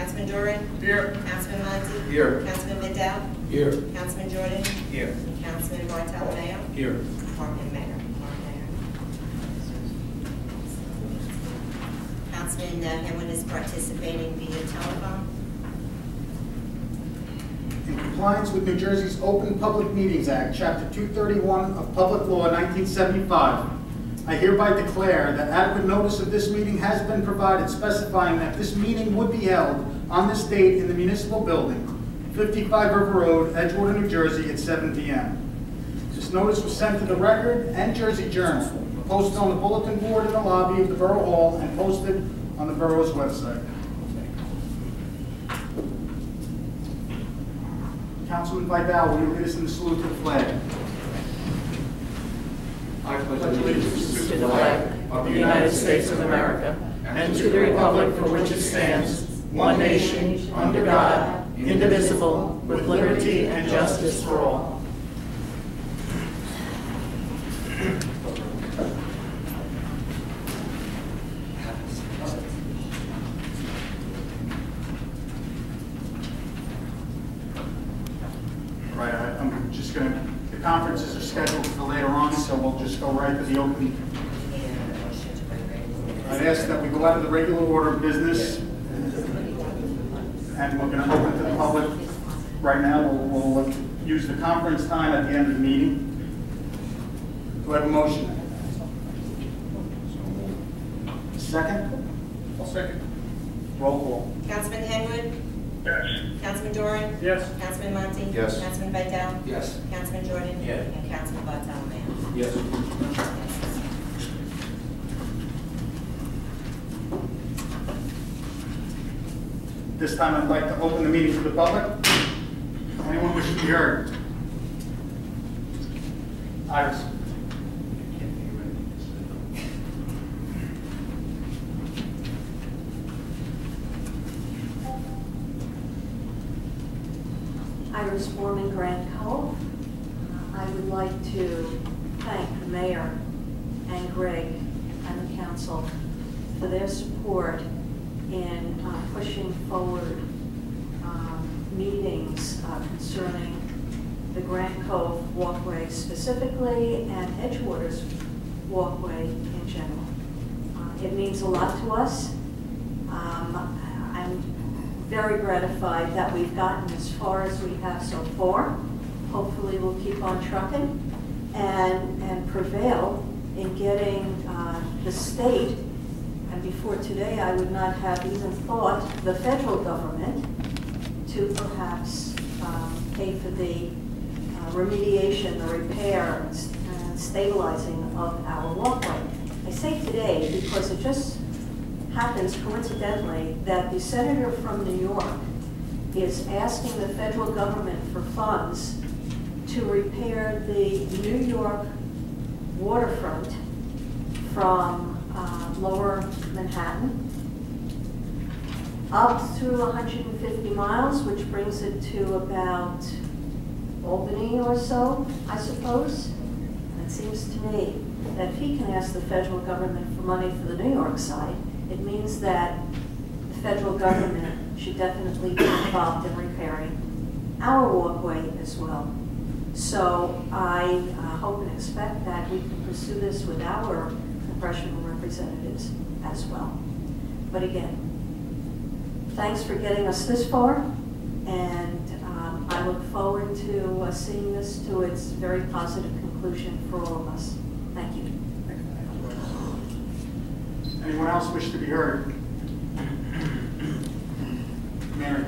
Councilman Doran? Here. Councilman Monty? Here. Councilman Vidal? Here. Councilman Jordan? Here. Councilman Bartolomeo? Here. Department Mayor. Councilman Henwood is participating via telephone. In compliance with New Jersey's Open Public Meetings Act, Chapter 231 of Public Law 1975, I hereby declare that adequate notice of this meeting has been provided specifying that this meeting would be held on this date in the municipal building, 55 River Road, Edgewater, New Jersey, at 7 p.m. This notice was sent to the Record and Jersey Journal, posted on the bulletin board in the lobby of the Borough Hall, and posted on the borough's website. Councilman Vidal, will you lead us in the salute to the flag? I pledge allegiance to the flag of the United States of America and to the republic for which it stands, one nation, under God, indivisible, with liberty and justice for all. Right, I'm just going to, the conferences are scheduled for later on, so we'll just go right to the open. I'd ask that we go out of the regular order of business, and we're going to open to the public. Right now, we'll use the conference time at the end of the meeting. Do I have a motion? Second? I'll second. Roll call. Councilman Henwood? Yes. Councilman Doran? Yes. Councilman Monty? Yes. Councilman Vidal? Yes. Councilman Jordan? Yes. And Councilman Bartolomeo? Yes. This time, I'd like to open the meeting to the public. Anyone wishing to be heard? Iris. Iris Foreman, Grand Cove. I would like to thank the mayor and Greg and the council for their support in pushing forward meetings concerning the Grand Cove walkway specifically and Edgewater's walkway in general. It means a lot to us. I'm very gratified that we've gotten as far as we have so far. Hopefully we'll keep on trucking and prevail in getting the state, and before today I would not have even thought the federal government to perhaps pay for the remediation, the repair, and stabilizing of our walkway. I say today because it just happens coincidentally that the senator from New York is asking the federal government for funds to repair the New York waterfront from lower Manhattan up through 150 miles, which brings it to about Albany or so, I suppose. And it seems to me that if he can ask the federal government for money for the New York side, it means that the federal government should definitely be involved in repairing our walkway as well. So I hope and expect that we can pursue this with our congressional representatives as well. But again, thanks for getting us this far, and I look forward to seeing this to its very positive conclusion for all of us. Thank you. Anyone else wish to be heard? Mary.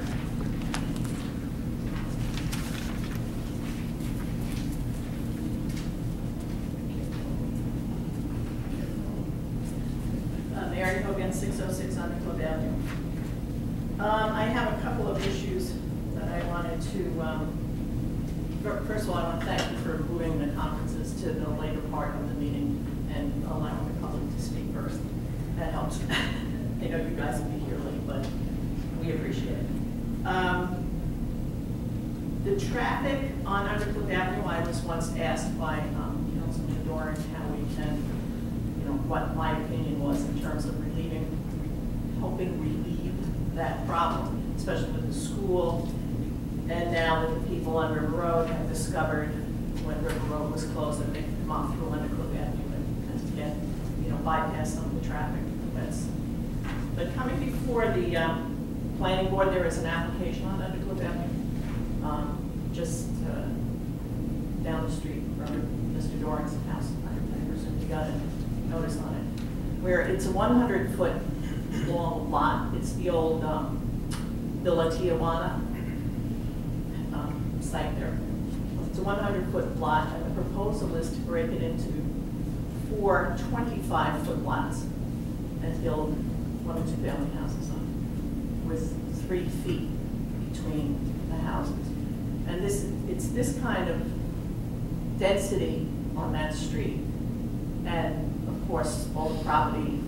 Mary Hogan, 606 Undercliffe Avenue. I have a couple of issues that I wanted to, first of all, I want to thank you for moving the conferences to the later part of the meeting and allowing the public to speak first. That helps. I know you guys will be here late, but we appreciate it. The traffic on Undercliffe Avenue, I was once asked by Councilman Doran how we can, what my opinion was in terms of hoping relieve that problem, especially with the school, and now that the people on River Road have discovered when River Road was closed that they could come off through Undercliff Avenue and get, bypass some of the traffic. But coming before the planning board, there is an application on Undercliff Avenue, just down the street from Mr. Doran's house. I presume you got a notice on it, where it's a 100-foot long lot. It's the old Villa Tijuana site there. It's a 100-foot lot, and the proposal is to break it into 4 25-foot lots and build 1 or 2 family houses on it with 3 feet between the houses. And it's this kind of density on that street. And of course, all the property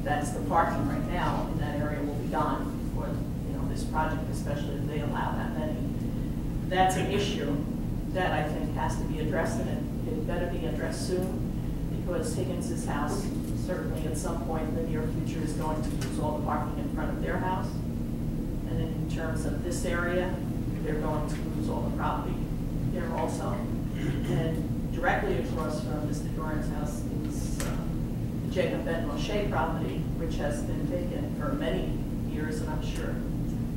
that's the parking right now in that area will be gone for this project, especially if they allow that many. That's an issue that I think has to be addressed, and it better be addressed soon, because Higgins's house certainly at some point in the near future is going to lose all the parking in front of their house. And in terms of this area, they're going to lose all the property there also. And directly across from Mr. Doran's house is the Jacob Ben Moshe property, which has been vacant for many years, and I'm sure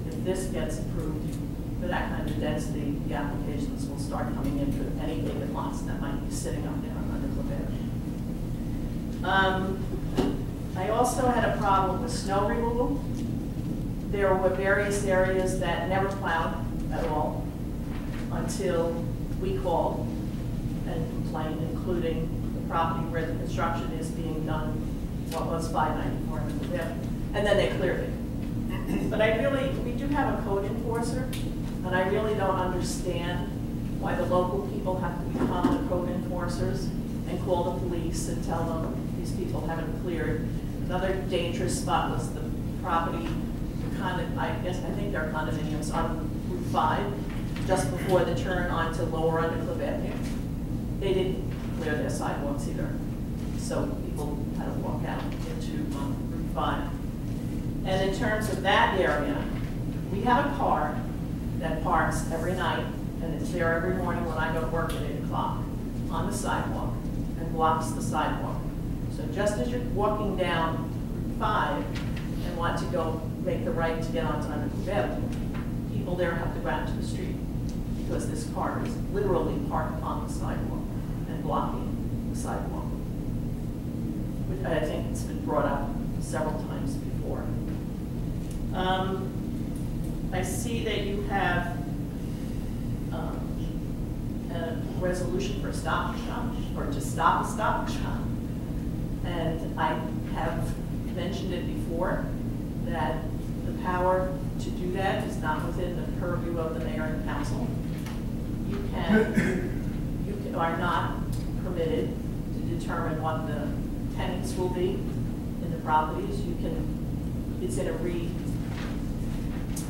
if this gets approved for that kind of density, the applications will start coming in for any vacant lots that might be sitting up there on Undercliff Avenue. I also had a problem with snow removal. There were various areas that never plowed at all until we called and complained, including the property where the construction is being done, what was 594 Undercliff Avenue, and then they cleared it. But we do have a code enforcer, and I really don't understand why the local people have to become the code enforcers and call the police and tell them these people haven't cleared. Another dangerous spot was the property, I think they're condominiums on Route 5, just before the turn onto Lower Undercliff Avenue. They didn't clear their sidewalks either, so people had to walk out into Route 5. And in terms of that area, we have a car that parks every night, and it's there every morning when I go to work at 8 o'clock on the sidewalk and blocks the sidewalk. So just as you're walking down Route 5 and want to go make the right to get onto Undercliff Avenue, people there have to go out to the street because this car is literally parked on the sidewalk and blocking the sidewalk. I think it's been brought up several times before. I see that you have a resolution for a stop and shop, or to stop a stop and shop. And I have mentioned it before that the power to do that is not within the purview of the mayor and council. You are not permitted to determine what the tenants will be in the properties. It's in a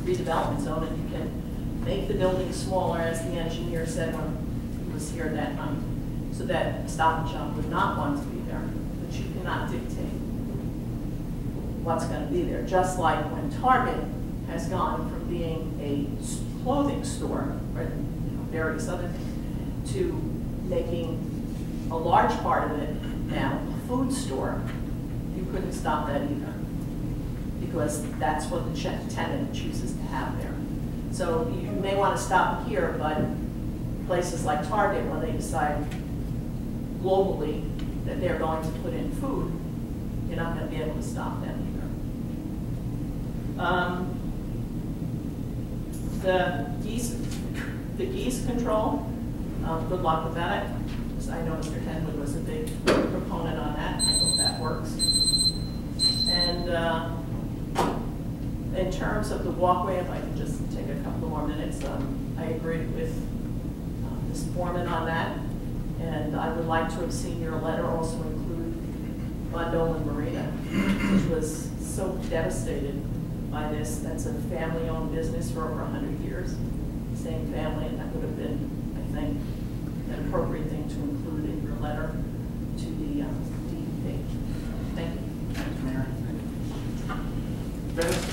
redevelopment zone, and you can make the building smaller, as the engineer said when he was here that night, so that Stop and Shop would not want to be there, but you cannot dictate what's going to be there. Just like when Target has gone from being a clothing store, or various other things, to making a large part of it now a food store, you couldn't stop that either, because that's what the tenant chooses to have there. So you may want to stop here, but places like Target, when they decide globally that they're going to put in food, you're not going to be able to stop them either. The geese control, good luck with that. I know Mr. Henwood was a big proponent on that. I hope that works. And in terms of the walkway, if I can just take a couple more minutes, I agree with Ms. Foreman on that. And I would like to have seen your letter also include Gondolin Marina, which was so devastated by this. That's a family-owned business for over 100 years. Same family, and that would have been, I think, an appropriate thing to include in your letter to the DEP. Thank you. Thank you, Mayor. Dennis?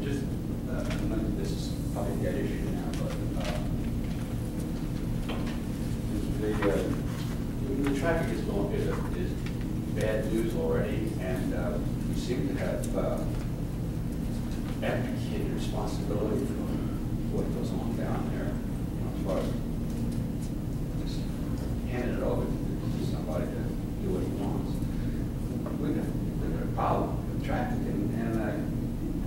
Just, this is probably a dead issue now, but the traffic is bad news already, and we seem to have abdicated responsibility for what goes on down there, as far as just handing it over to somebody to do what he wants. We've got a problem with traffic, and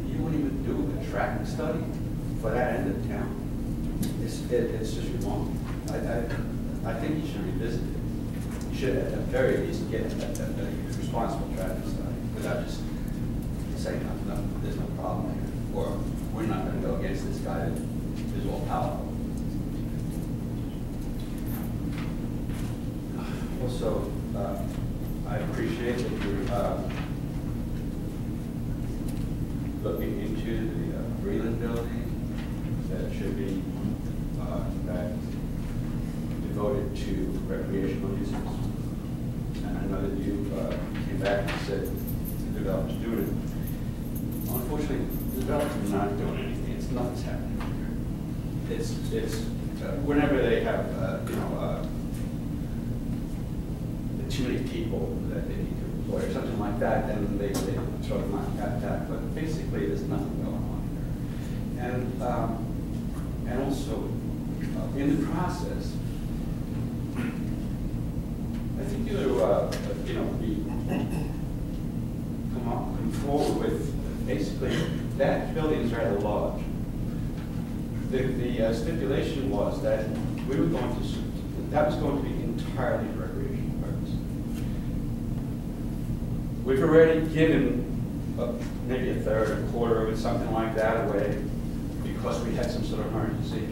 you wouldn't even do a traffic study for that end of town. It's just wrong. I think you should revisit it. You should at the very least get a responsible traffic study, without just saying no, there's no problem here, or we're not going to go against this guy that is all powerful. Also, I appreciate that you're looking into the Breland building that should be in fact devoted to recreational uses. And I know that you came back and said the developers doing it. Unfortunately, the developers are not doing anything. It's nothing's happening here. It's whenever they have too many people that they need to employ or something like that, then they throw them out at that. But basically, there's nothing going on here. And also, in the process, I think you come forward with basically that building is rather large. The stipulation was that we were going to that was going to be entirely for recreational purpose. We've already given maybe a third, a quarter of it, something like that away because we had some sort of emergency.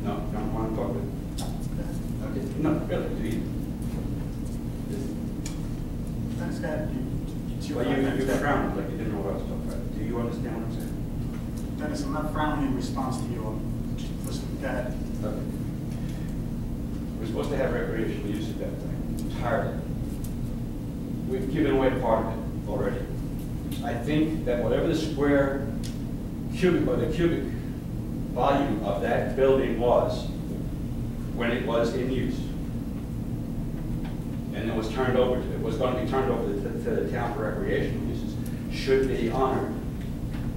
No, don't want to talk with. Okay, no, really, do you? Thanks, Dad. Well, you frowned like you didn't know what I was talking about. Do you understand what I'm saying? Dennis, I'm not frowning in response to you. I'm just listening to Dad. Okay. We're supposed to have recreational use of that thing entirely. We've given away part of it already. I think that whatever the square cubic or the cubic volume of that building was when it was in use, and it was turned over to, it was going to be turned over to the town for recreational uses, should be honored.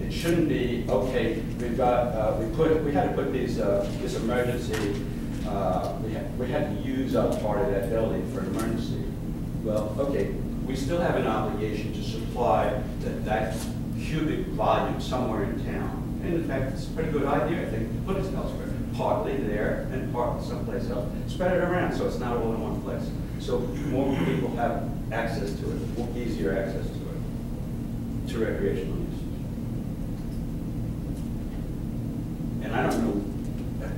It shouldn't be, okay, we've got, we had to put these, this emergency, we had to use up part of that building for an emergency. Well, okay, we still have an obligation to supply that cubic volume somewhere in town. And in fact, it's a pretty good idea, I think, to put it elsewhere. Partly there and partly someplace else. Spread it around so it's not all in one place. So more people have access to it, more easier access to it, to recreational use. And I don't know,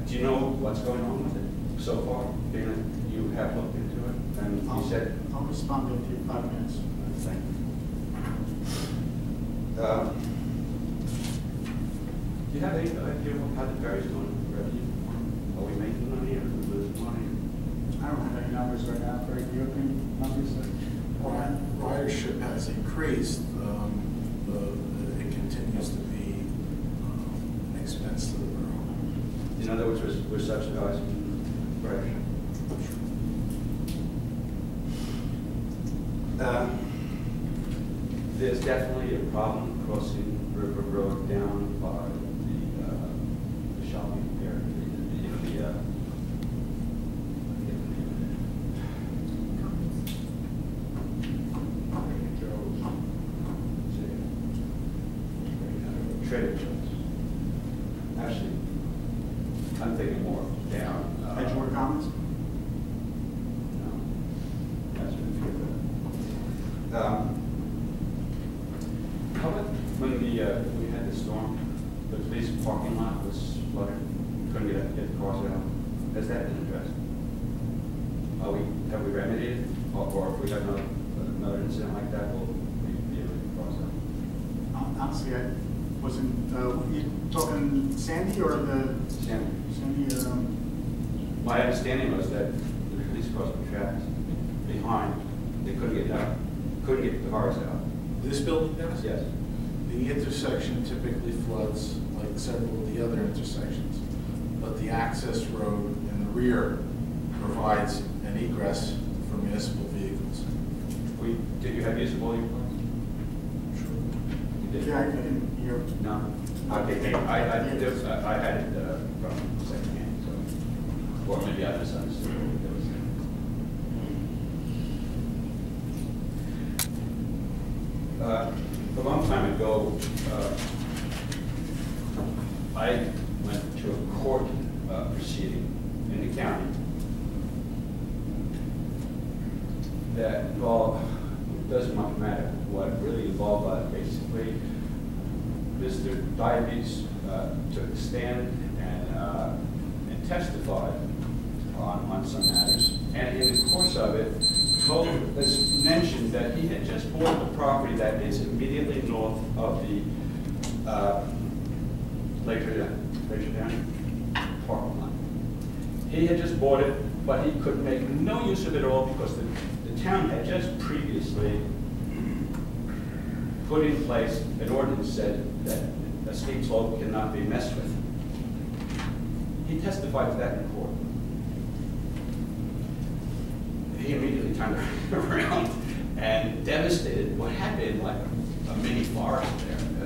do you know what's going on with it so far? Being that you have looked into it, and you said... I'll respond to you in 5 minutes. Thank you. Do you have any idea how the ferry's going with revenue? Are we making money or are we losing money? I don't have any numbers right now. Greg, do you have any numbers? Ridership has increased. It continues to be an expense to the borough. In other words, we're subsidizing ridership. There's definitely a problem crossing River Road down by the shopping area, Trader Joe's. Actually, I'm thinking more down. Edgewater Commons? No, that's what how about when we had the storm, the police parking lot was flooded, couldn't get the cars out? Has that been addressed? Have we remedied it? Or if we have another incident like that, will we be able to get the cars out? Honestly, I wasn't, you talking Sandy or the... Sandy. Sandy, My understanding was that the police cars were trapped behind, they couldn't get out. couldn't get the cars out. This building does? Yes. The intersection typically floods like several of the other intersections, but the access road in the rear provides an egress for municipal vehicles. Did you have use of all your cars? You did? Yeah, I didn't hear. No. Okay, I had it from secondhand, so, or maybe I misunderstood what it was. A long time ago, I went to a court proceeding in the county that involved, it doesn't much matter what, really involved basically Mr. Diabetes took the stand and testified on some matters, and in the course of it, mentioned that he had just bought the property that is immediately north of the Lakeshore parking lot. He had just bought it, but he could make no use of it at all because the town had just previously put in place an ordinance said that a steep slope cannot be messed with. He testified to that in court. He immediately turned around and devastated what had been like a mini forest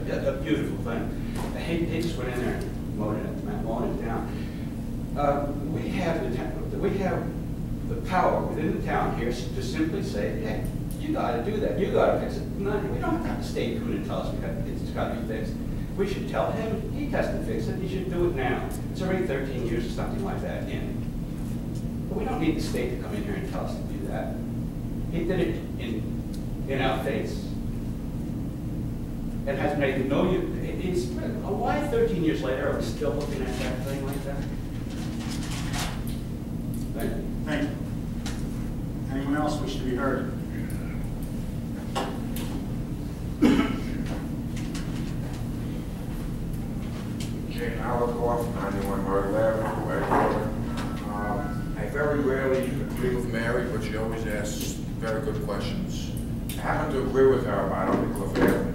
there, a beautiful thing. He just went in there and mowed it down. We have the power within the town here to simply say, hey, you got to do that. You got to fix it. No, we don't have the state come in and tell us it's got to be fixed. We should tell him he has to fix it. He should do it now. It's already 13 years or something like that in. But we don't need the state to come in here and tell us to do that. He did it in our face. It has made no use. Why 13 years later are we still looking at that thing like that? Thank you. Thank you. Anyone else wish to be heard? Jane Alakoff, 91 Myrtle Avenue, Edgewater. I very rarely agree with Mary, but she always asks very good questions. I happen to agree with her about Undercliff Avenue.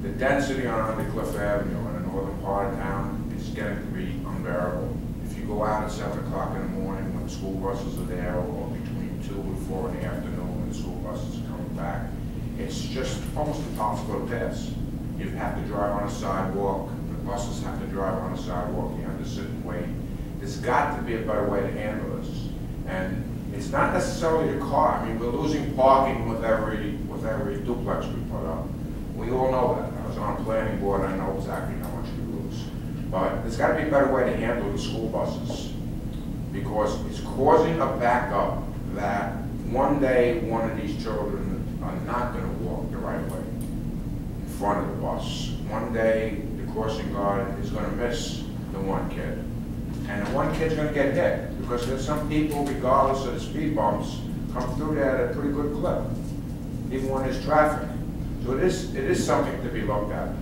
The density on Undercliff Avenue in the northern part of town is getting to be unbearable. If you go out at 7 o'clock in the morning when the school buses are there, or between 2 and 4 in the afternoon when the school buses are coming back, it's just almost impossible to pass. You have to drive on a sidewalk. The buses have to drive on a sidewalk. You have to sit and wait. There's got to be a better way to handle this. And it's not necessarily the car. I mean, we're losing parking with every duplex we put up. We all know that. I was on a planning board. I know exactly how much we lose. But there's got to be a better way to handle the school buses because it's causing a backup that one day one of these children are not going to walk the right way in front of the bus. One day the crossing guard is going to miss the one kid. And the one kid's going to get hit because there's some people, regardless of the speed bumps, come through there at a pretty good clip, even when there's traffic. So it is something to be looked at.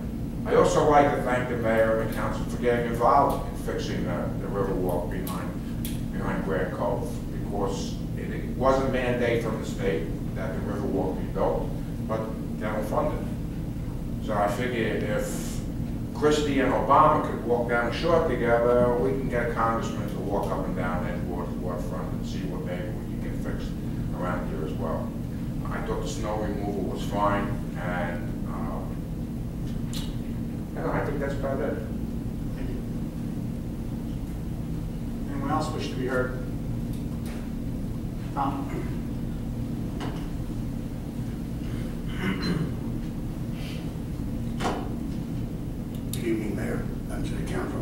I also like to thank the mayor and the council for getting involved in fixing the river walk behind Grand Cove because it was a mandate from the state that the river walk be built, but they don't fund it. So I figured if Christie and Obama could walk down the shore together, we can get a congressman to walk up and down Edgewater waterfront and see what maybe we can get fixed around here as well. I thought the snow removal was fine, and I think that's about it. Thank you. Anyone else wish to be heard? Tom? Good evening, Mayor, and to the council.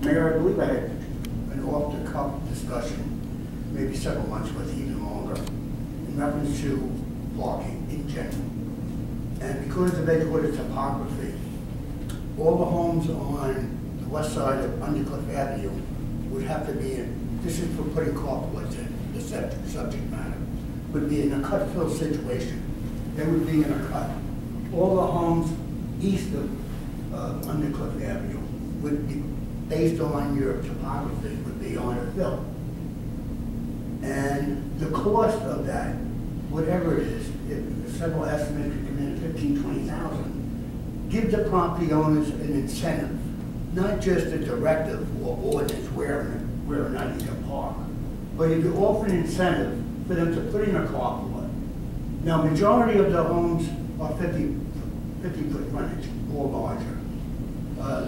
Mayor, I believe I had an off-the-cuff discussion, maybe several months, but even longer, in reference to parking in general. And because of Edgewater topography, all the homes on the west side of Undercliff Avenue would have to be in, this is for putting carports in, the subject matter, would be in a cut-fill situation. They would be in a cut. All the homes east of Undercliff Avenue would be, based on your topography, would be on a fill. And the cost of that whatever it is, if several estimates could come in at 15, 20,000, give the property owners an incentive, not just a directive or ordinance where or not you can park, but you can offer an incentive for them to put in a carport. Now, majority of the homes are 50-foot frontage or larger.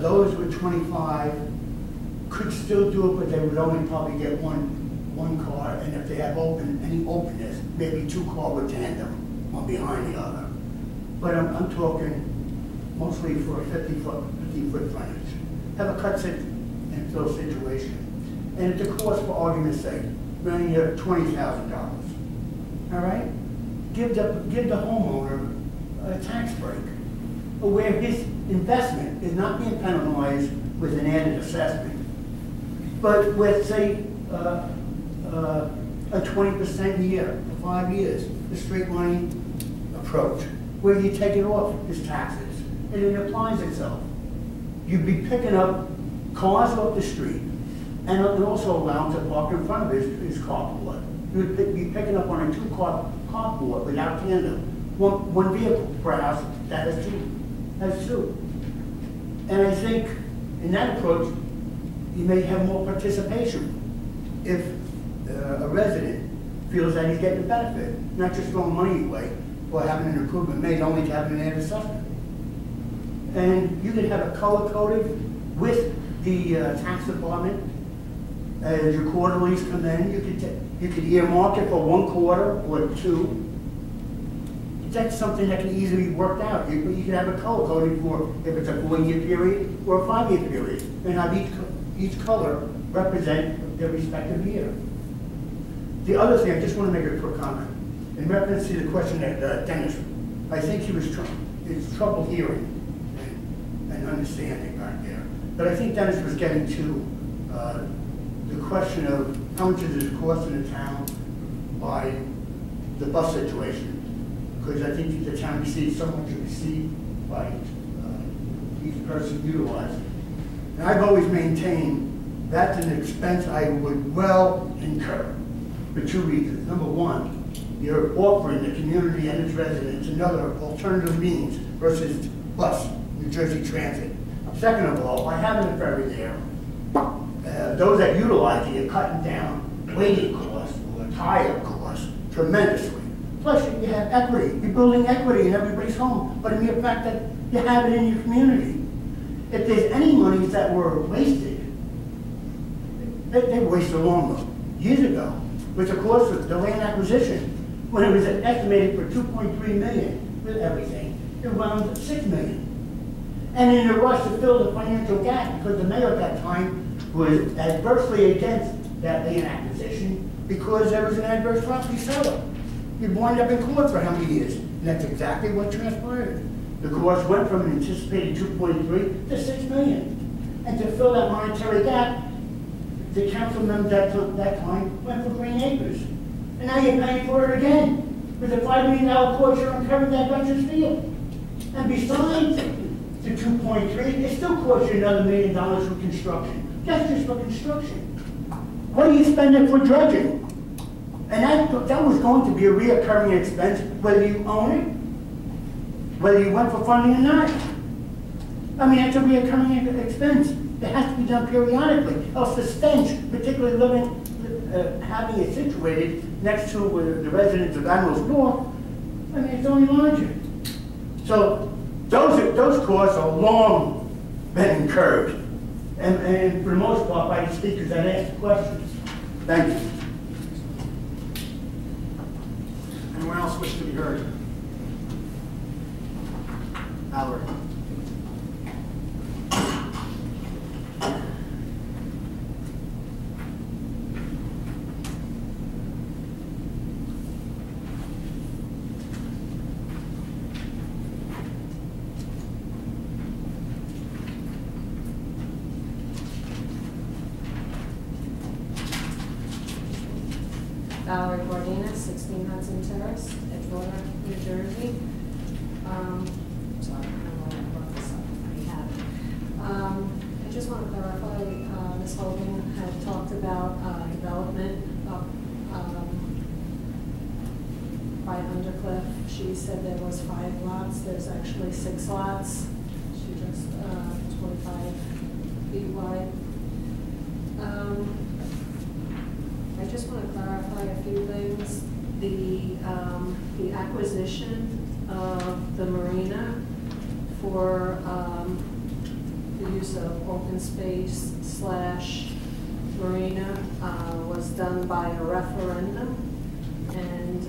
Those with 25 could still do it, but they would only probably get one car, and if they have any openness, maybe 2 cars would tandem, one behind the other. But I'm talking mostly for a 50-foot frontage. Have a cut and fill situation. And at the cost, for argument's sake, running you $20,000. All right? Give the homeowner a tax break, where his investment is not being penalized with an added assessment, but with, say, a 20% year for 5 years, the straight line approach, where you take it off his taxes, and it applies itself. You'd be picking up cars off the street, and also allow him to park in front of his carport. You'd be picking up on a 2-car carport without tandem. One vehicle per house that has two. And I think in that approach, you may have more participation if a resident feels that he's getting a benefit, not just throwing money away or having an improvement made only to have an added assessment. And you could have it color-coded with the tax department. As your quarterlies come in, you could earmark it for 1 quarter or 2. That's something that can easily be worked out. You can have it color-coded for if it's a 4-year period or a 5-year period, and have each color represent their respective year. The other thing, I just want to make a quick comment. In reference to the question that Dennis, I think he was trouble hearing and understanding back there. But I think Dennis was getting to the question of how much is it costing the town by the bus situation. Because I think the town receives so much received by each person utilized. And I've always maintained that's an expense I would well incur for 2 reasons. Number one, you're offering the community and its residents another alternative means versus bus, New Jersey Transit. Second of all, by having a ferry there, those that utilize it are cutting down waiting costs or tire costs tremendously. Plus, you have equity. You're building equity in everybody's home, but in the fact that you have it in your community. If there's any monies that were wasted, they were wasted long years ago, with the cost of the land acquisition, when it was estimated for $2.3 million with everything, it wound up $6 million. And in a rush to fill the financial gap, because the mayor at that time was adversely against that land acquisition because there was an adverse property seller. You'd wind up in court for how many years? And that's exactly what transpired. The cost went from an anticipated 2.3 to 6 million. And to fill that monetary gap, the council members at that time went for Green Acres. And now you're paying for it again with a $5 million cost you're incurring that Veterans Field. And besides the 2.3, it still costs you another $1 million for construction. That's just for construction. What do you spend it for dredging? And that was going to be a reoccurring expense, whether you own it, whether you went for funding or not. I mean, that's a reoccurring expense. It has to be done periodically, else the stench, particularly having it situated next to the residents of Admiral's North, I mean, it's only larger. So those costs are long been incurred. And for the most part, by the speakers that asked questions. Thank you. Anyone else wish to be heard? Mallory. Valerie Bordina, 16 Hudson Terrace, Edgewater, New Jersey. Sorry, I don't know why I brought this up. I have it. I just want to clarify, Ms. Hogan had talked about development by she said there was 5 lots, there's actually 6 lots. She just, 25 feet wide. I just want to clarify a few things. The acquisition of the marina for the use of open space / marina was done by a referendum, and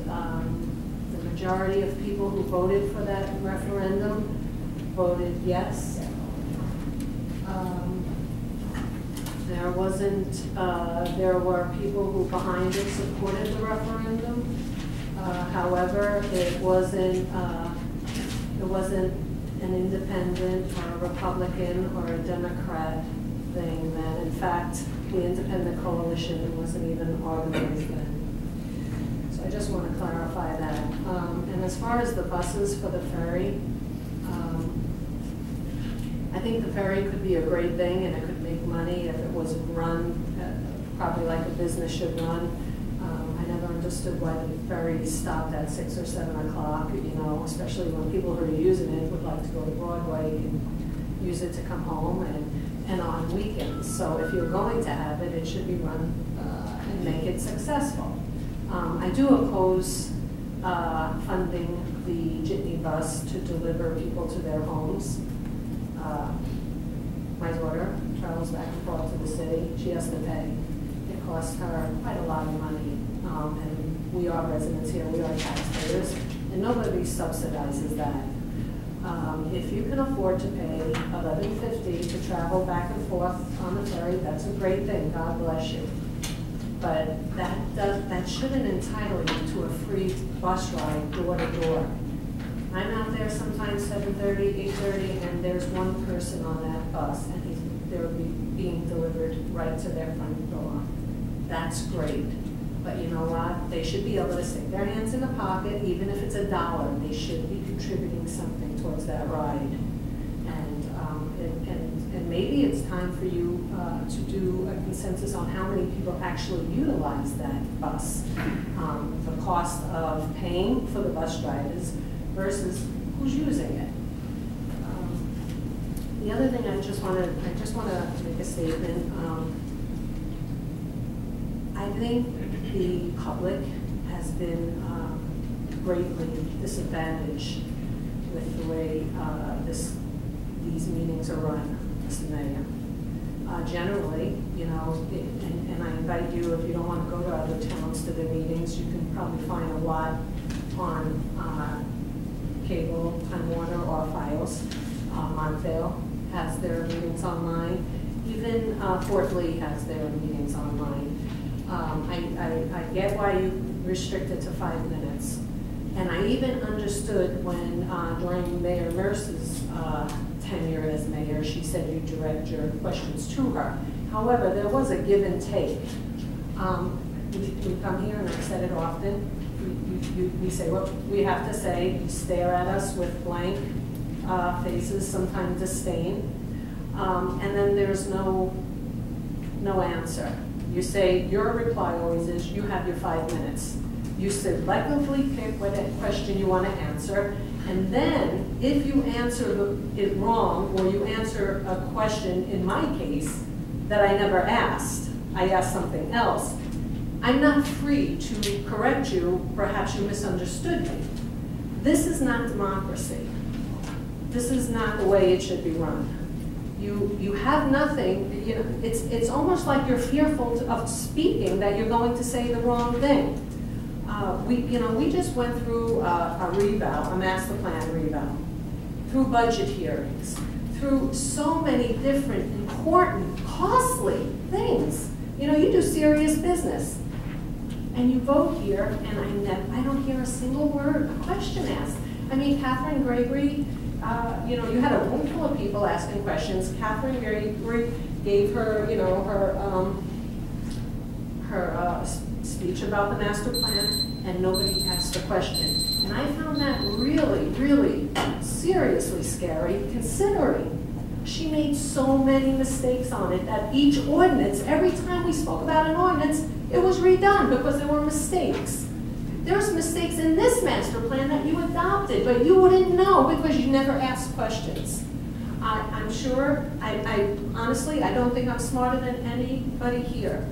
the majority of people who voted for that referendum voted yes. There were people who behind it supported the referendum. However, it wasn't an independent or a Republican or a Democrat thing then. In fact, the independent coalition wasn't even organized then. So I just want to clarify that. And as far as the buses for the ferry, I think the ferry could be a great thing and it could make money if it was run probably like a business should run. I never understood why the ferry stopped at 6 or 7 o'clock, you know, especially when people who are using it would like to go to Broadway and use it to come home and on weekends. So if you're going to have it, it should be run and make it successful. I do oppose funding the jitney bus to deliver people to their homes. My daughter travels back and forth to the city. She has to pay. It costs her quite a lot of money. And we are residents here, we are taxpayers, and nobody subsidizes that. If you can afford to pay $11.50 to travel back and forth on the ferry, that's a great thing, God bless you. But that shouldn't entitle you to a free bus ride door to door. I'm out there sometimes 7:30, 8:30, and there's one person on that bus, and they're being delivered right to their front door. That's great. But you know what? They should be able to stick their hands in the pocket, even if it's $1. They should be contributing something towards that ride. And maybe it's time for you to do a consensus on how many people actually utilize that bus. The cost of paying for the bus drivers versus who's using it. The other thing I just want to make a statement. I think the public has been greatly disadvantaged with the way these meetings are run, Mr. Mayor. Generally, you know, and I invite you, if you don't want to go to other towns to their meetings, you can probably find a lot on cable, Time Warner, or Files. Montvale has their meetings online. Even Fort Lee has their meetings online. I get why you restrict it to 5 minutes. And I even understood when, during Mayor Mercer's tenure as mayor, she said you direct your questions to her. However, there was a give and take. We come here, and I've said it often, we say what we have to say, you stare at us with blank faces, sometimes disdain, and then there's no answer. You say, your reply always is, you have your 5 minutes. You selectively pick what question you want to answer, and then if you answer it wrong, or you answer a question, in my case, that I never asked, I asked something else, I'm not free to correct you, perhaps you misunderstood me. This is not democracy. This is not the way it should be run. You have nothing, you know, it's almost like you're fearful of speaking, that you're going to say the wrong thing. We just went through a reval, a master plan reval, through budget hearings, through so many different important, costly things. You know, you do serious business. And you vote here, and I don't hear a single word, a question asked. I mean, Catherine Gregory, you had a room full of people asking questions. Catherine Gregory gave her, her speech about the master plan, and nobody asked a question. And I found that really, really seriously scary, considering she made so many mistakes on it that each ordinance, every time we spoke about an ordinance, it was redone because there were mistakes. There's mistakes in this master plan that you adopted, but you wouldn't know because you never asked questions. I'm sure, honestly, I don't think I'm smarter than anybody here.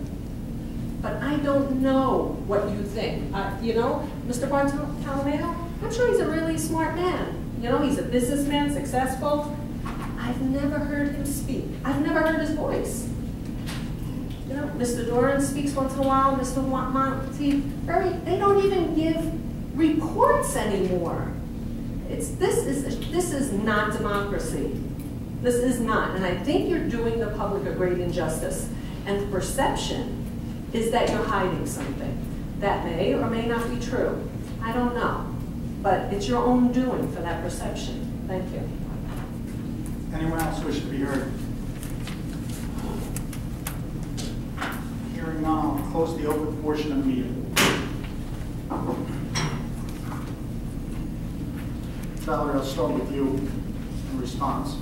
But I don't know what you think. You know, Mr. Bartolomeo, I'm sure he's a really smart man. You know, he's a businessman, successful. I've never heard him speak. I've never heard his voice. You know, Mr. Doran speaks once in a while, Mr. Monty, they don't even give reports anymore. This is not democracy. This is not, and I think you're doing the public a great injustice. And the perception is that you're hiding something. That may or may not be true. I don't know. But it's your own doing for that perception. Thank you. Anyone else wish to be heard? Hearing none, I'll close the open portion of the meeting. Valerie, I'll start with you in response.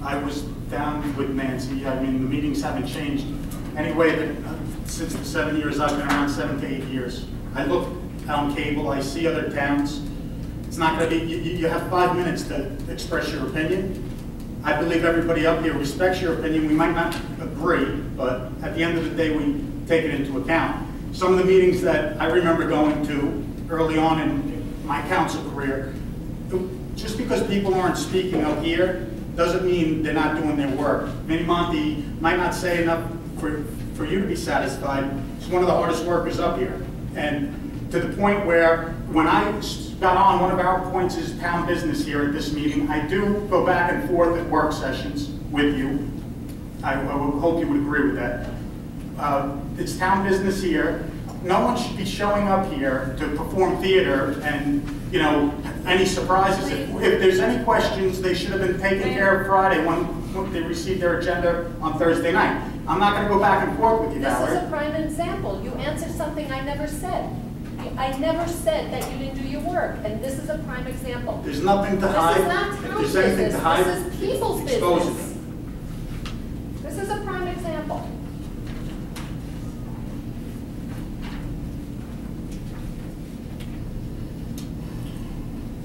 I was down with Nancy. I mean, the meetings haven't changed anyway that since the 7 years I've been around, 7 to 8 years. I look on cable, I see other towns. It's not going to be, you have 5 minutes to express your opinion. I believe everybody up here respects your opinion. We might not agree, but at the end of the day, we take it into account. Some of the meetings that I remember going to early on in my council career, just because people aren't speaking up here doesn't mean they're not doing their work. Minnie Monty might not say enough for you to be satisfied. She's one of the hardest workers up here. And to the point where when I got on, one of our points is town business here at this meeting. I do go back and forth at work sessions with you. I would hope you would agree with that. It's town business here. No one should be showing up here to perform theater and, you know, any surprises. If there's any questions, they should have been taken care of Friday when they received their agenda on Thursday night. I'm not going to go back and forth with you, Valerie. This is a prime example. You answered something I never said. I never said that you didn't do your work, and this is a prime example. There's nothing to hide. This is not town If there's anything business. to hide, This is people's expose business. it. This is a prime example.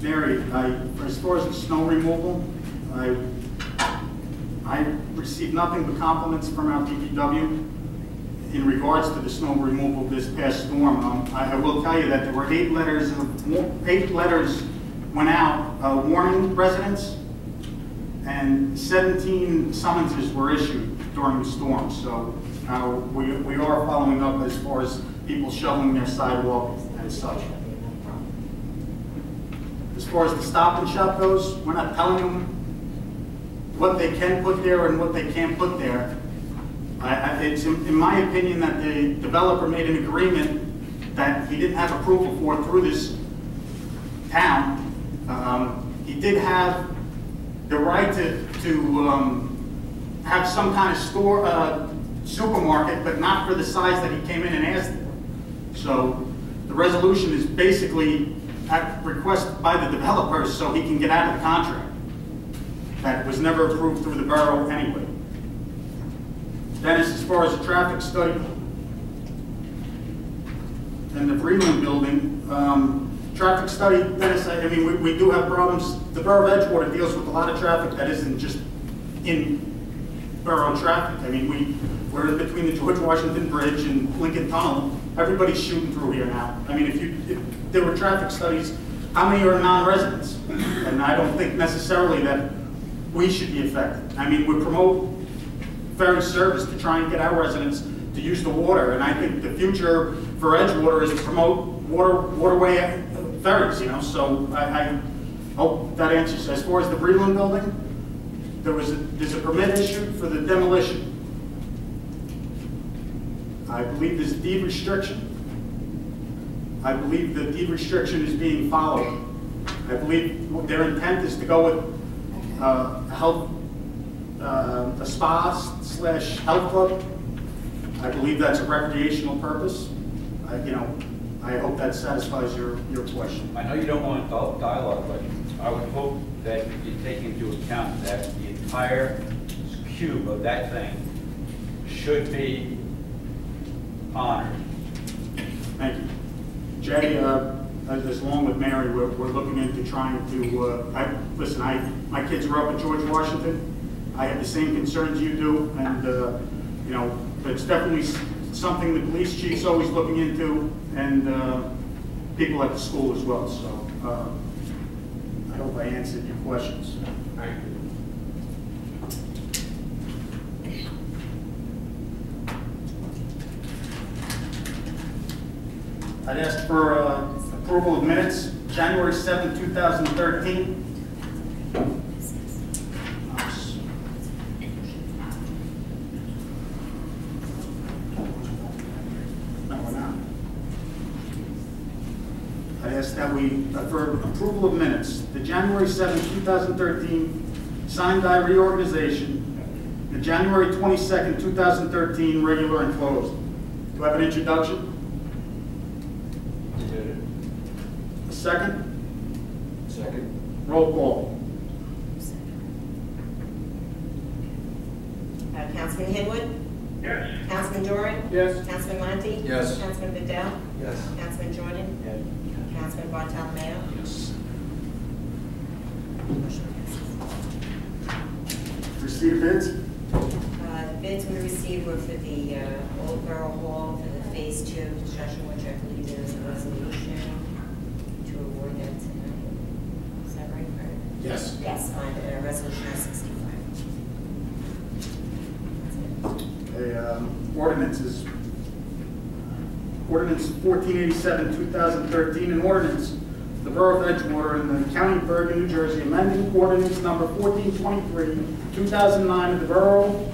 Mary, as far as the snow removal, I received nothing but compliments from our DPW in regards to the snow removal this past storm. I will tell you that there were 8 letters went out warning residents, and 17 summonses were issued during the storm. So we are following up as far as people shoveling their sidewalk and such. As far as the Stop and Shop goes, we're not telling them what they can put there and what they can't put there. It's in my opinion that the developer made an agreement that he didn't have approval for through this town. He did have the right to have some kind of store, supermarket, but not for the size that he came in and asked for. So the resolution is basically at request by the developers so he can get out of the contract. That was never approved through the borough anyway. Dennis, as far as the traffic study and the Breland building, traffic study, Dennis, I mean, we do have problems. The borough of Edgewater deals with a lot of traffic that isn't just in borough traffic. I mean, we're in between the George Washington Bridge and Lincoln Tunnel. Everybody's shooting through here now. I mean, if there were traffic studies, how many are non-residents? And I don't think necessarily that we should be affected. I mean, we promote ferry service to try and get our residents to use the water, and I think the future for Edgewater is to promote waterway ferries, you know, so I hope that answers. As far as the Breland building, there's a permit issued for the demolition. I believe there's a deed restriction. I believe the deed restriction is being followed. I believe their intent is to go with a spa/health club. I believe that's a recreational purpose. I hope that satisfies your question. I know you don't want dialogue, but I would hope that you take into account that the entire cube of that thing should be honored. Thank you. Jay, as along with Mary, we're looking into trying to, listen, my kids were up at George Washington. I have the same concerns you do, and, you know, but it's definitely something the police chief's always looking into, and people at the school as well. So I hope I answered your questions. Thank you. I'd ask for approval of minutes, January 7, 2013. I'd ask that we, for approval of minutes, the January 7, 2013 signed by reorganization, the January 22nd, 2013 regular and closed. Do I have an introduction? A second? Second. Roll call. Councilman Haywood? Yes. Councilman Doran? Yes. Councilman Monty? Yes. Councilman Vidal? Yes. Councilman Jordan? Yes. Councilman Bartolomeo? Yes. Receive bids? Bids we received were for the Old Borough Hall for the Phase 2 construction, which I believe there is a resolution to award that tonight. Is that right, Fred? Yes. Yes, on resolution 65. Ordinances. Ordinance 1487, 2013, an ordinance of the Borough of Edgewater in the County of Bergen, New Jersey, amending ordinance number 1423, 2009 of the Borough,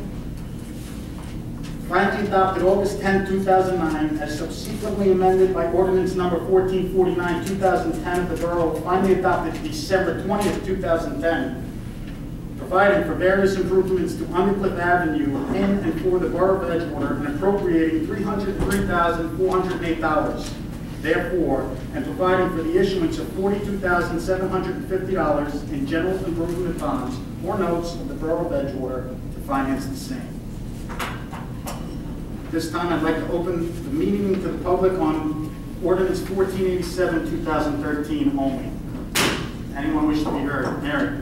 finally adopted August 10, 2009, as subsequently amended by ordinance number 1449, 2010 of the Borough, finally adopted December 20th, 2010, providing for various improvements to Undercliff Avenue in and for the Borough of Edgewater and appropriating $303,408. Therefore, and providing for the issuance of $42,750 in general improvement bonds or notes of the Borough of Edgewater to finance the same. This time, I'd like to open the meeting to the public on ordinance 1487, 2013 only. Anyone wish to be heard? Mary.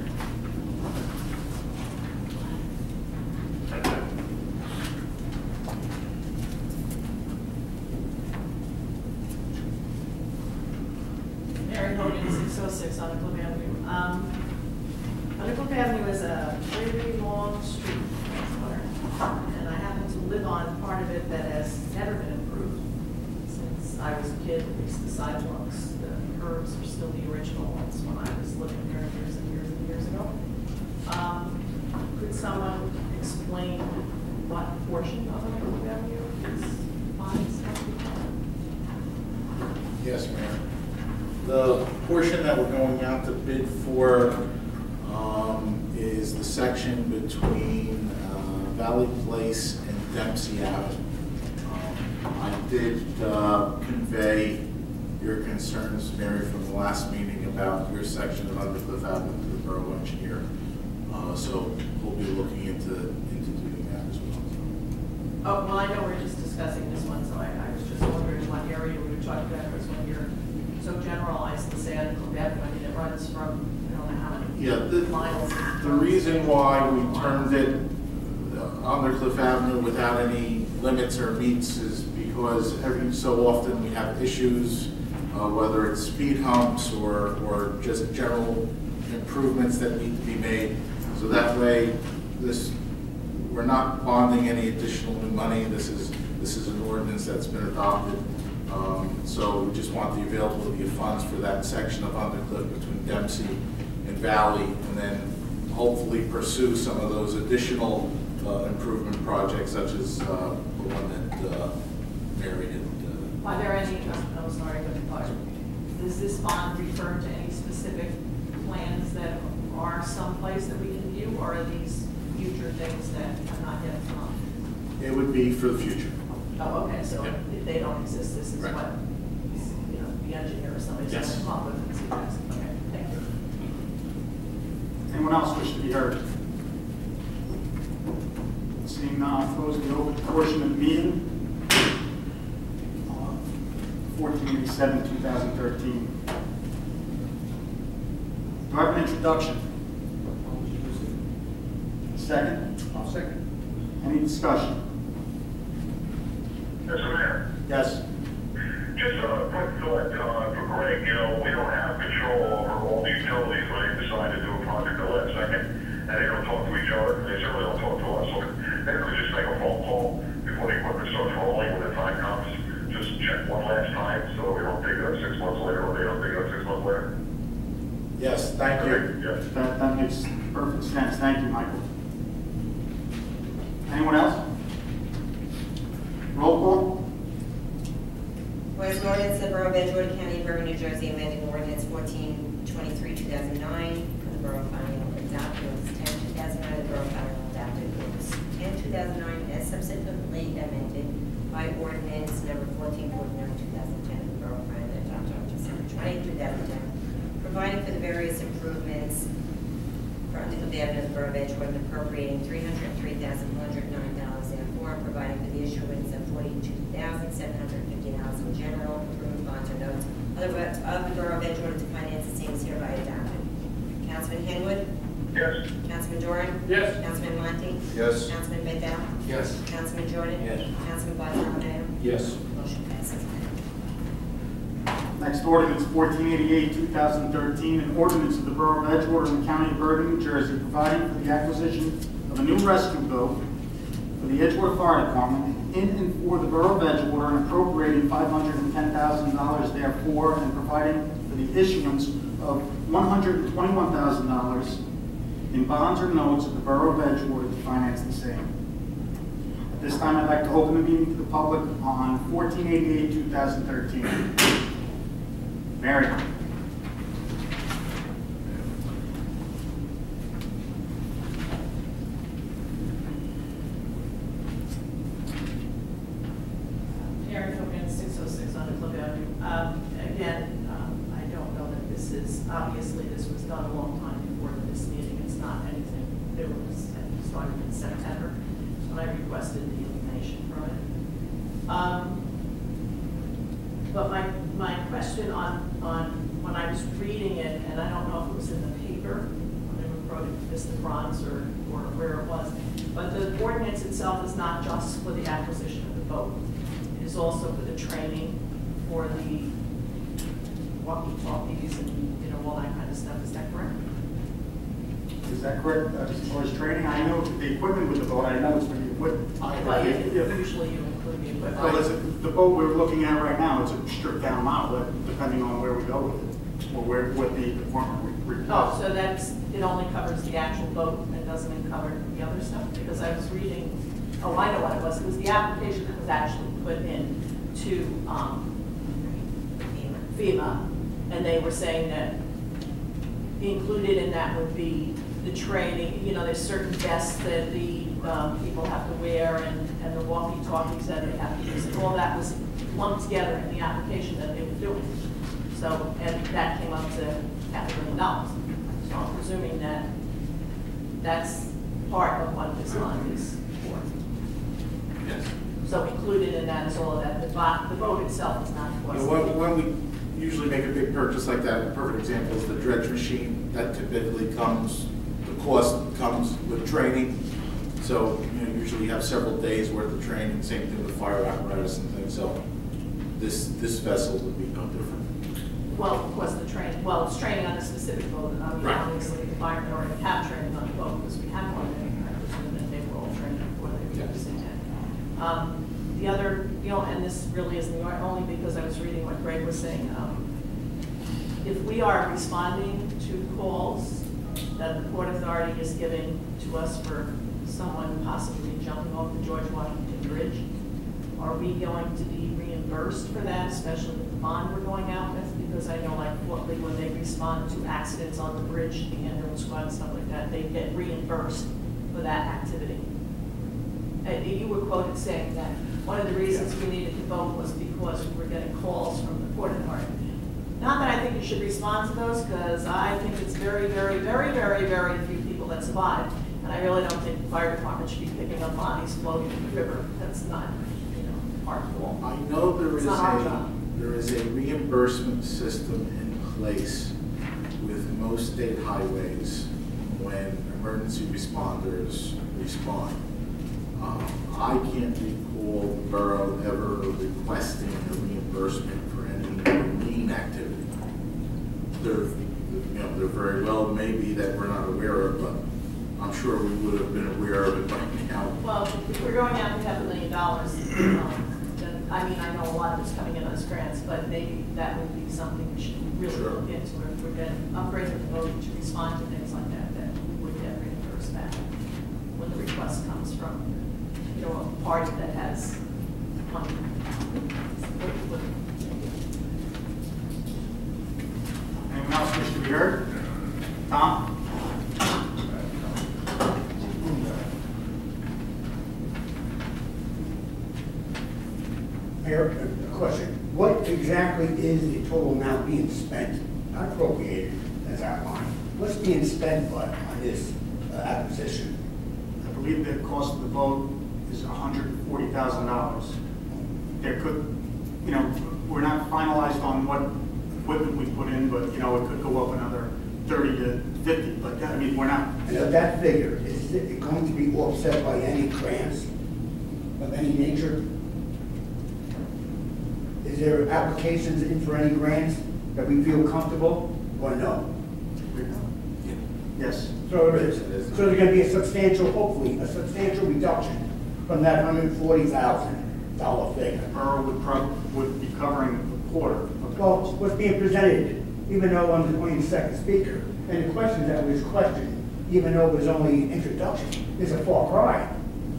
Mary Hogan, 606 Undercliff Avenue. Undercliff Avenue is a really long street, and I happen to live on part of it that has never been improved since I was a kid. At least the sidewalks, the curbs are still the original ones when I was living here years and years and years ago. Could someone explain what portion of Undercliff Avenue is fine? Yes, Mayor. The portion that we're going out to bid for is the section between Valley Place and Dempsey Avenue. I did convey your concerns, Mary, from the last meeting about your section of Undercliff Avenue to the Borough Engineer. So we'll be looking into doing that as well. Oh, well, I know we're just discussing this one, so I was just wondering what area we were talking about, because when you're so generalized to say Undercliff Avenue, I mean, it runs from, I don't know how many miles. The reason why we termed it Undercliff Avenue without any limits or meets is because every so often we have issues, whether it's speed humps or just general improvements that need to be made. So that way, we're not bonding any additional new money. This is an ordinance that's been adopted. So we just want the availability of funds for that section of Undercliff between Dempsey and Valley, and then hopefully pursue some of those additional improvement projects, such as the one that Mary did. Are there any, I'm sorry, but does this bond refer to any specific plans that are someplace that we can view, or are these future things that have not yet come? It would be for the future. Oh, okay, so Yeah. if they don't exist, this is Right. what, you know, the engineer or somebody's going Yes. to come up with and suggest. Okay, thank you. Anyone else wish to be heard? Seeing none, I'll close the open portion of the meeting. 1487, 2013. Do I have an introduction? Second? I'll second. Any discussion? Mr. Mayor, Yes. just a quick thought for Greg. You know, we don't have control over all the utilities when they decide to do a project the last second, and they don't talk to each other, and they certainly don't talk to us. So maybe we just make a phone call before the equipment starts rolling when the time comes. Just check one last time so we don't pick it up 6 months later, or they don't pick it up 6 months later. Yes, thank you. Yes. That makes perfect sense. Thank you, Michael. Anyone else? Roll call? Whereas an ordinance of the Borough of Edgewater, County of Bergen, New Jersey, amending ordinance 1423, 2009, for the Borough final adopted ordinance 10, 2009, the Borough final adopted ordinance 10, 2009, as subsequently amended by ordinance number 1449, 2010, the Borough final adopted on December 20, 2010, providing for the various improvements for Underhill Avenue, the Borough of Edgewater, and appropriating $303,109, therefore, providing for the issuance of $42,750 in general improvement bonds or notes of the Borough of Edgewater to finance the same is hereby adopted. Councilman Henwood? Yes. Councilman Doran? Yes. Councilman Monty? Yes. Councilman Bedell? Yes. Councilman Jordan? Yes. Councilman Bartholomew? Yes. Motion passes. Next ordinance, 1488, 2013, an ordinance of the Borough of Edgewater in the County of Bergen, New Jersey, providing for the acquisition of a new rescue boat for the Edgewater Fire Department in and for the Borough of Edgewater and appropriating $510,000 therefore and providing for the issuance of $121,000 in bonds or notes of the Borough of Edgewater to finance the same. At this time, I'd like to open the meeting to the public on 1488, 2013. Mary. Mary Cogan, 606 Underhill Avenue. Again, I don't know that this is, obviously this was done a long time before this meeting. It's not anything new. It started in September when I requested the information from it. But my question on when I was reading it, and I don't know if it was in the paper, when they wrote it, Mr. Bronze or where it was, but the ordinance itself is not just for the acquisition of the boat. It is also for the training, for the walkie-talkies and, you know, all that kind of stuff. Is that correct? Is that correct? As far as training, I know the equipment with the boat, I know it's for the equipment. Well, usually you include the equipment. Well, the boat we're looking at right now, it's a stripped down model, depending on where we go with it, or what the department requires. Oh, so it only covers the actual boat and doesn't cover the other stuff? Because I was reading, oh, I know what it was. It was the application that was actually put in to FEMA, and they were saying that included in that would be the training. You know, there's certain vests that the people have to wear and the walkie-talkies that they have to use. And all that was lumped together in the application that they were doing. So, and that came up to $500 million. So I'm presuming that that's part of what this fund is for. Yes. So included in that is all of that. The boat itself is not for us. When we usually make a big purchase like that, a perfect example is the dredge machine. That typically comes, the cost comes with training. So, you know, usually you have several days worth of training, same thing with fire apparatus and things. So this vessel would be no different. Well, of course, it's training on a specific boat. I mean, Right. obviously, the firemen already have training on the boat because we had one there. I presume that they were all trained before they were using it. The other, you know, and this really isn't only because I was reading what Greg was saying. If we are responding to calls that the Port Authority is giving to us for someone possibly jumping off the George Washington Bridge, are we going to be reimbursed for that, especially with the bond we're going out with? Because I know, like, when they respond to accidents on the bridge, the ambulance squad and stuff like that, they get reimbursed for that activity. And you were quoted saying that one of the reasons we needed the boat was because we were getting calls from the Port Authority. Not that I think you should respond to those, because I think it's very, very, very, very, very few people that survive. And I really don't think the fire department should be picking up bodies floating in the river. That's not, you know, our fault. I know there It's is not our job. There is a reimbursement system in place with most state highways when emergency responders respond. I can't recall the borough ever requesting a reimbursement for any marine activity. There very well may be that we're not aware of, but I'm sure we would have been aware of it by now. Well, if we're going out to $500,000, then, I mean, I know a lot of it's coming in as grants, but maybe that would be something we should really Sure. look into. If we're going to upgrade the boat to respond to things like that, that we would get reimbursed back when the request comes from, you know, a party that has money. Anyone else wish to be heard? Tom? Mayor, a question. What exactly is the total amount being spent, not appropriated as outlined? What's being spent on this acquisition? I believe the cost of the boat is $140,000. There could, you know, we're not finalized on what equipment we put in, but, you know, it could go up another 30 to 50, but, I mean, we're not. And of that figure, is it going to be offset by any grants of any nature? Is there applications in for any grants that we feel comfortable or no? Yes. So there is. So there's going to be a substantial, hopefully, a substantial reduction from that $140,000 figure. Borough would be covering a quarter of the Well, cost. what's being presented, even though I'm only the second speaker, and the question that was questioned, even though it was only introduction, is a far cry.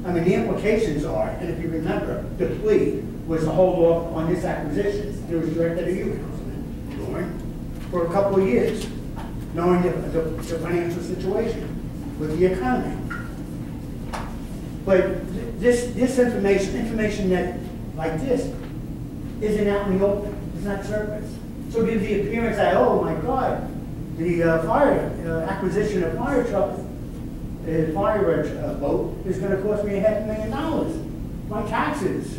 I mean, the implications are, and if you remember, the plea was to hold off on this acquisition. It was directed at you, Councilman Doran, for a couple of years, knowing the financial situation with the economy. But this information that, like this, isn't out in the open, it's not surface. So it gives the appearance that, oh my God, the acquisition of fire trucks, fire boat is going to cost me $500,000, my taxes.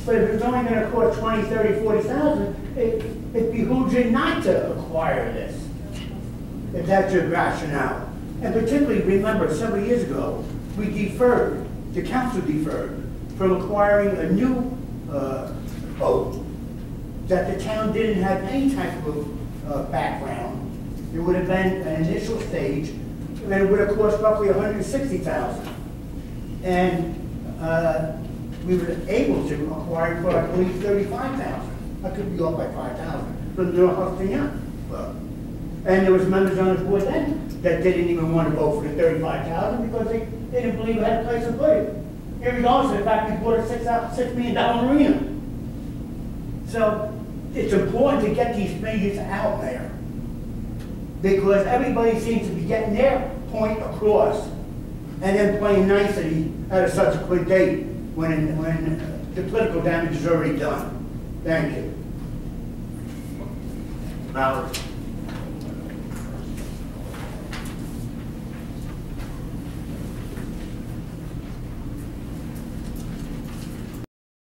But if it's only going to cost 20, 30, 40,000, it behooves you not to acquire this, if that's your rationale. And particularly, remember, several years ago, we deferred, the council deferred, from acquiring a new boat that the town didn't have any type of background. It would have been an initial stage, and it would have cost roughly $160,000. And we were able to acquire for, I believe, $35,000. I could be off by $5,000 from the Hudson Club. And there was members on the board then that didn't even want to vote for the $35,000 because they didn't believe it had a place to put it. Irregardless of the fact we bought a $6 million marina. So it's important to get these figures out there, because everybody seems to be getting their point across and then playing nicely at a subsequent date when the political damage is already done. Thank you. Valerie?